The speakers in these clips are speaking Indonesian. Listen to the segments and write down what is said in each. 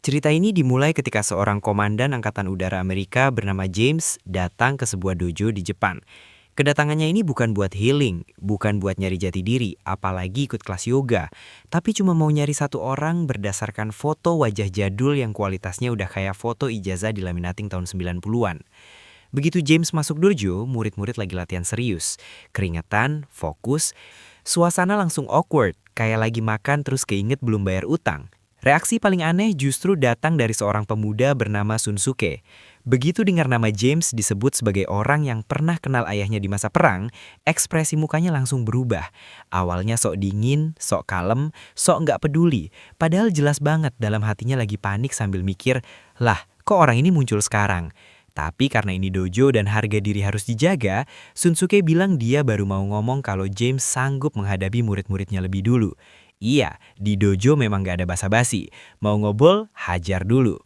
Cerita ini dimulai ketika seorang komandan Angkatan Udara Amerika bernama James datang ke sebuah dojo di Jepang. Kedatangannya ini bukan buat healing, bukan buat nyari jati diri, apalagi ikut kelas yoga. Tapi cuma mau nyari satu orang berdasarkan foto wajah jadul yang kualitasnya udah kayak foto ijazah di laminating tahun 90-an. Begitu James masuk dojo, murid-murid lagi latihan serius. Keringetan, fokus, suasana langsung awkward, kayak lagi makan terus keinget belum bayar utang. Reaksi paling aneh justru datang dari seorang pemuda bernama Sunsuke. Begitu dengar nama James disebut sebagai orang yang pernah kenal ayahnya di masa perang, ekspresi mukanya langsung berubah. Awalnya sok dingin, sok kalem, sok nggak peduli. Padahal jelas banget dalam hatinya lagi panik sambil mikir, lah kok orang ini muncul sekarang? Tapi karena ini dojo dan harga diri harus dijaga, Sunsuke bilang dia baru mau ngomong kalau James sanggup menghadapi murid-muridnya lebih dulu. Iya, di dojo memang gak ada basa-basi. Mau ngobol, hajar dulu.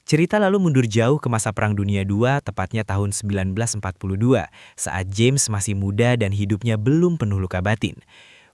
Cerita lalu mundur jauh ke masa Perang Dunia II, tepatnya tahun 1942, saat James masih muda dan hidupnya belum penuh luka batin.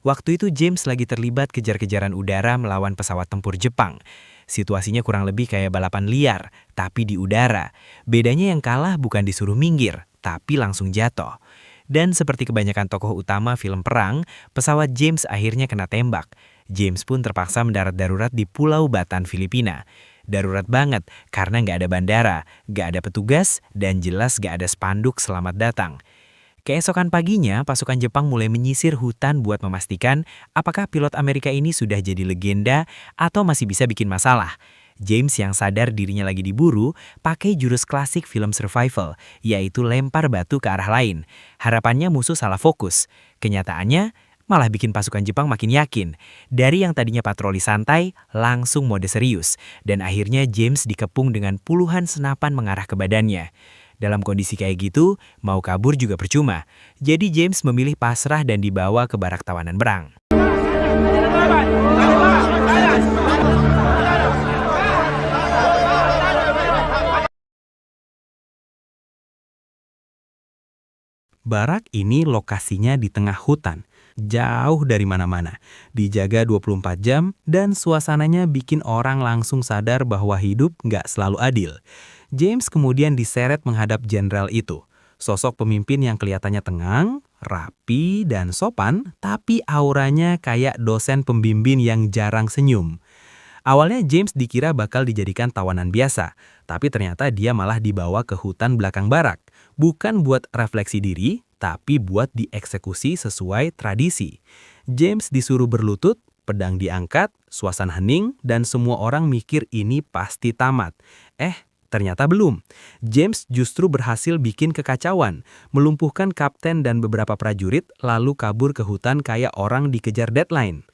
Waktu itu James lagi terlibat kejar-kejaran udara melawan pesawat tempur Jepang. Situasinya kurang lebih kayak balapan liar, tapi di udara. Bedanya yang kalah bukan disuruh minggir, tapi langsung jatuh. Dan seperti kebanyakan tokoh utama film perang, pesawat James akhirnya kena tembak. James pun terpaksa mendarat darurat di Pulau Batan, Filipina. Darurat banget karena nggak ada bandara, nggak ada petugas, dan jelas nggak ada spanduk selamat datang. Keesokan paginya, pasukan Jepang mulai menyisir hutan buat memastikan apakah pilot Amerika ini sudah jadi legenda atau masih bisa bikin masalah. James yang sadar dirinya lagi diburu, pakai jurus klasik film survival, yaitu lempar batu ke arah lain. Harapannya musuh salah fokus. Kenyataannya, malah bikin pasukan Jepang makin yakin. Dari yang tadinya patroli santai, langsung mode serius. Dan akhirnya James dikepung dengan puluhan senapan mengarah ke badannya. Dalam kondisi kayak gitu, mau kabur juga percuma. Jadi James memilih pasrah dan dibawa ke barak tawanan berang. Barak ini lokasinya di tengah hutan, jauh dari mana-mana, dijaga 24 jam dan suasananya bikin orang langsung sadar bahwa hidup nggak selalu adil. James kemudian diseret menghadap jenderal itu. Sosok pemimpin yang kelihatannya tenang, rapi, dan sopan, tapi auranya kayak dosen pembimbing yang jarang senyum. Awalnya James dikira bakal dijadikan tawanan biasa, tapi ternyata dia malah dibawa ke hutan belakang barak. Bukan buat refleksi diri, tapi buat dieksekusi sesuai tradisi. James disuruh berlutut, pedang diangkat, suasana hening, dan semua orang mikir ini pasti tamat. Ternyata belum. James justru berhasil bikin kekacauan, melumpuhkan kapten dan beberapa prajurit, lalu kabur ke hutan kayak orang dikejar deadline.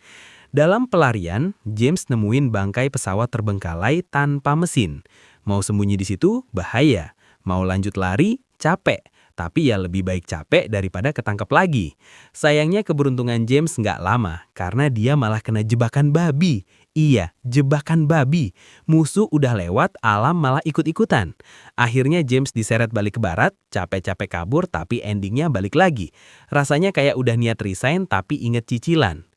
Dalam pelarian, James nemuin bangkai pesawat terbengkalai tanpa mesin. Mau sembunyi di situ, bahaya. Mau lanjut lari, capek. Tapi ya lebih baik capek daripada ketangkep lagi. Sayangnya keberuntungan James nggak lama, karena dia malah kena jebakan babi. Iya, jebakan babi. Musuh udah lewat, alam malah ikut-ikutan. Akhirnya James diseret balik ke barat, capek-capek kabur tapi endingnya balik lagi. Rasanya kayak udah niat resign tapi inget cicilan.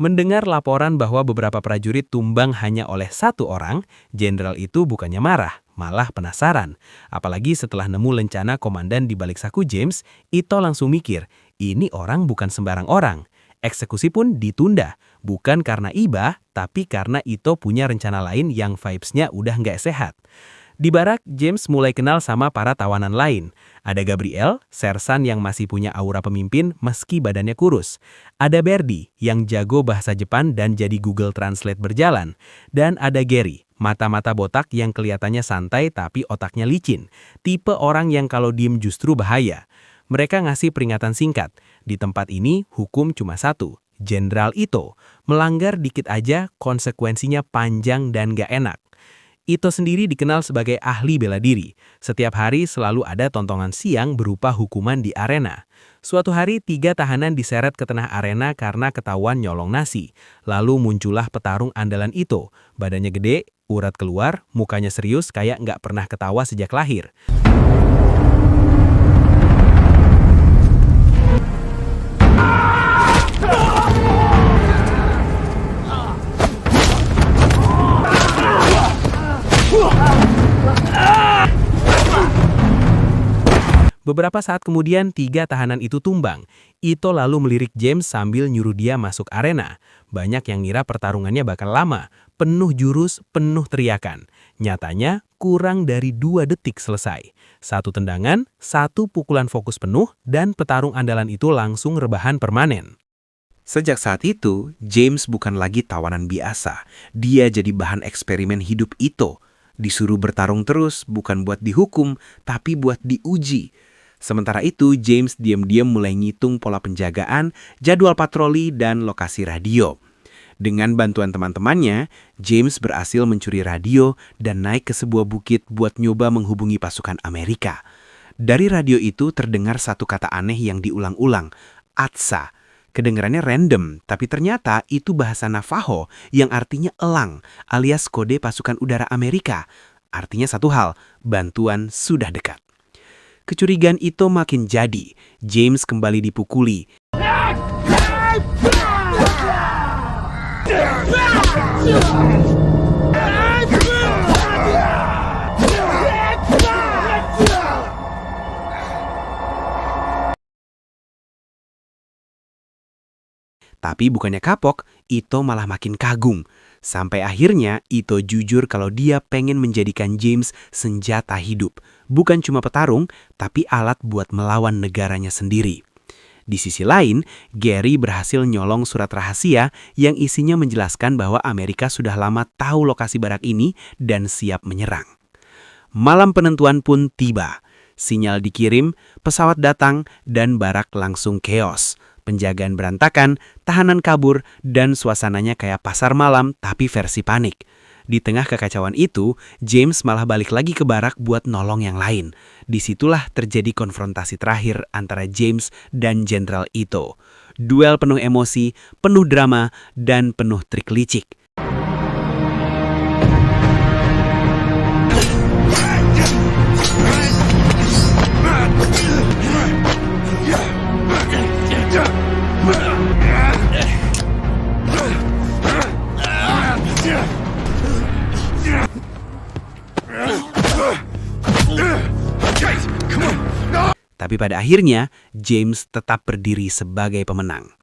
Mendengar laporan bahwa beberapa prajurit tumbang hanya oleh satu orang, jenderal itu bukannya marah, malah penasaran. Apalagi setelah nemu lencana komandan di balik saku James, Ito langsung mikir, ini orang bukan sembarang orang. Eksekusi pun ditunda, bukan karena iba, tapi karena Ito punya rencana lain yang vibes-nya udah nggak sehat. Di barak, James mulai kenal sama para tawanan lain. Ada Gabriel, sersan yang masih punya aura pemimpin meski badannya kurus. Ada Berdi, yang jago bahasa Jepang dan jadi Google Translate berjalan. Dan ada Gary, mata-mata botak yang kelihatannya santai tapi otaknya licin. Tipe orang yang kalau diem justru bahaya. Mereka ngasih peringatan singkat. Di tempat ini, hukum cuma satu. Jenderal Ito. Melanggar dikit aja, konsekuensinya panjang dan gak enak. Ito sendiri dikenal sebagai ahli bela diri. Setiap hari selalu ada tontonan siang berupa hukuman di arena. Suatu hari 3 tahanan diseret ke tengah arena karena ketahuan nyolong nasi. Lalu muncullah petarung andalan Ito. Badannya gede, urat keluar, mukanya serius kayak nggak pernah ketawa sejak lahir. Beberapa saat kemudian 3 tahanan itu tumbang. Ito lalu melirik James sambil nyuruh dia masuk arena. Banyak yang ngira pertarungannya bakal lama, penuh jurus, penuh teriakan. Nyatanya kurang dari 2 detik selesai. 1 tendangan, 1 pukulan fokus penuh, dan petarung andalan itu langsung rebahan permanen. Sejak saat itu, James bukan lagi tawanan biasa. Dia jadi bahan eksperimen hidup Ito. Disuruh bertarung terus, bukan buat dihukum, tapi buat diuji. Sementara itu, James diam-diam mulai ngitung pola penjagaan, jadwal patroli, dan lokasi radio. Dengan bantuan teman-temannya, James berhasil mencuri radio dan naik ke sebuah bukit buat nyoba menghubungi pasukan Amerika. Dari radio itu terdengar satu kata aneh yang diulang-ulang, ATSA. Kedengarannya random, tapi ternyata itu bahasa Navajo yang artinya elang, alias kode pasukan udara Amerika. Artinya satu hal, bantuan sudah dekat. Kecurigaan itu makin jadi. James kembali dipukuli. Tapi bukannya kapok, Ito malah makin kagum. Sampai akhirnya Ito jujur kalau dia pengen menjadikan James senjata hidup. Bukan cuma petarung, tapi alat buat melawan negaranya sendiri. Di sisi lain, Gary berhasil nyolong surat rahasia yang isinya menjelaskan bahwa Amerika sudah lama tahu lokasi barak ini dan siap menyerang. Malam penentuan pun tiba. Sinyal dikirim, pesawat datang, dan barak langsung chaos. Penjagaan berantakan, tahanan kabur, dan suasananya kayak pasar malam tapi versi panik. Di tengah kekacauan itu, James malah balik lagi ke barak buat nolong yang lain. Disitulah terjadi konfrontasi terakhir antara James dan Jenderal Ito. Duel penuh emosi, penuh drama, dan penuh trik licik. Tapi pada akhirnya, James tetap berdiri sebagai pemenang.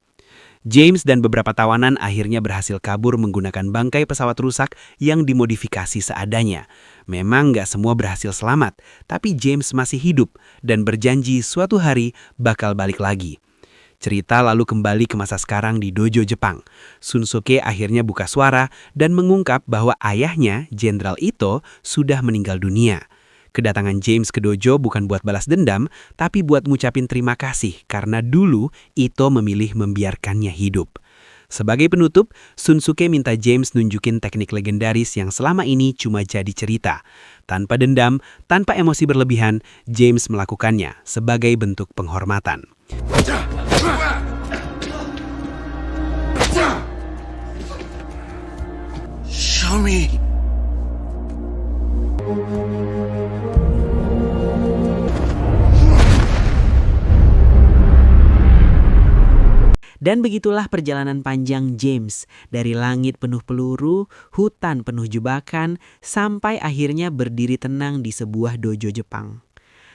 James dan beberapa tawanan akhirnya berhasil kabur menggunakan bangkai pesawat rusak yang dimodifikasi seadanya. Memang nggak semua berhasil selamat, tapi James masih hidup dan berjanji suatu hari bakal balik lagi. Cerita lalu kembali ke masa sekarang di dojo Jepang. Shunsuke akhirnya buka suara dan mengungkap bahwa ayahnya, Jenderal Ito, sudah meninggal dunia. Kedatangan James ke dojo bukan buat balas dendam, tapi buat ngucapin terima kasih karena dulu Ito memilih membiarkannya hidup. Sebagai penutup, Shunsuke minta James nunjukin teknik legendaris yang selama ini cuma jadi cerita. Tanpa dendam, tanpa emosi berlebihan, James melakukannya sebagai bentuk penghormatan. Show me. Dan begitulah perjalanan panjang James, dari langit penuh peluru, hutan penuh jebakan, sampai akhirnya berdiri tenang di sebuah dojo Jepang.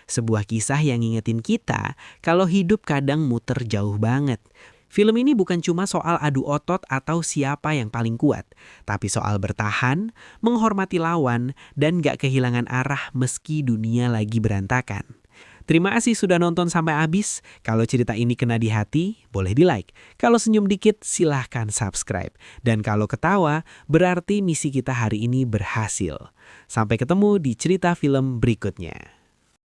Sebuah kisah yang ngingetin kita kalau hidup kadang muter jauh banget. Film ini bukan cuma soal adu otot atau siapa yang paling kuat, tapi soal bertahan, menghormati lawan, dan gak kehilangan arah meski dunia lagi berantakan. Terima kasih sudah nonton sampai habis. Kalau cerita ini kena di hati, boleh di-like. Kalau senyum dikit, silahkan subscribe. Dan kalau ketawa, berarti misi kita hari ini berhasil. Sampai ketemu di cerita film berikutnya.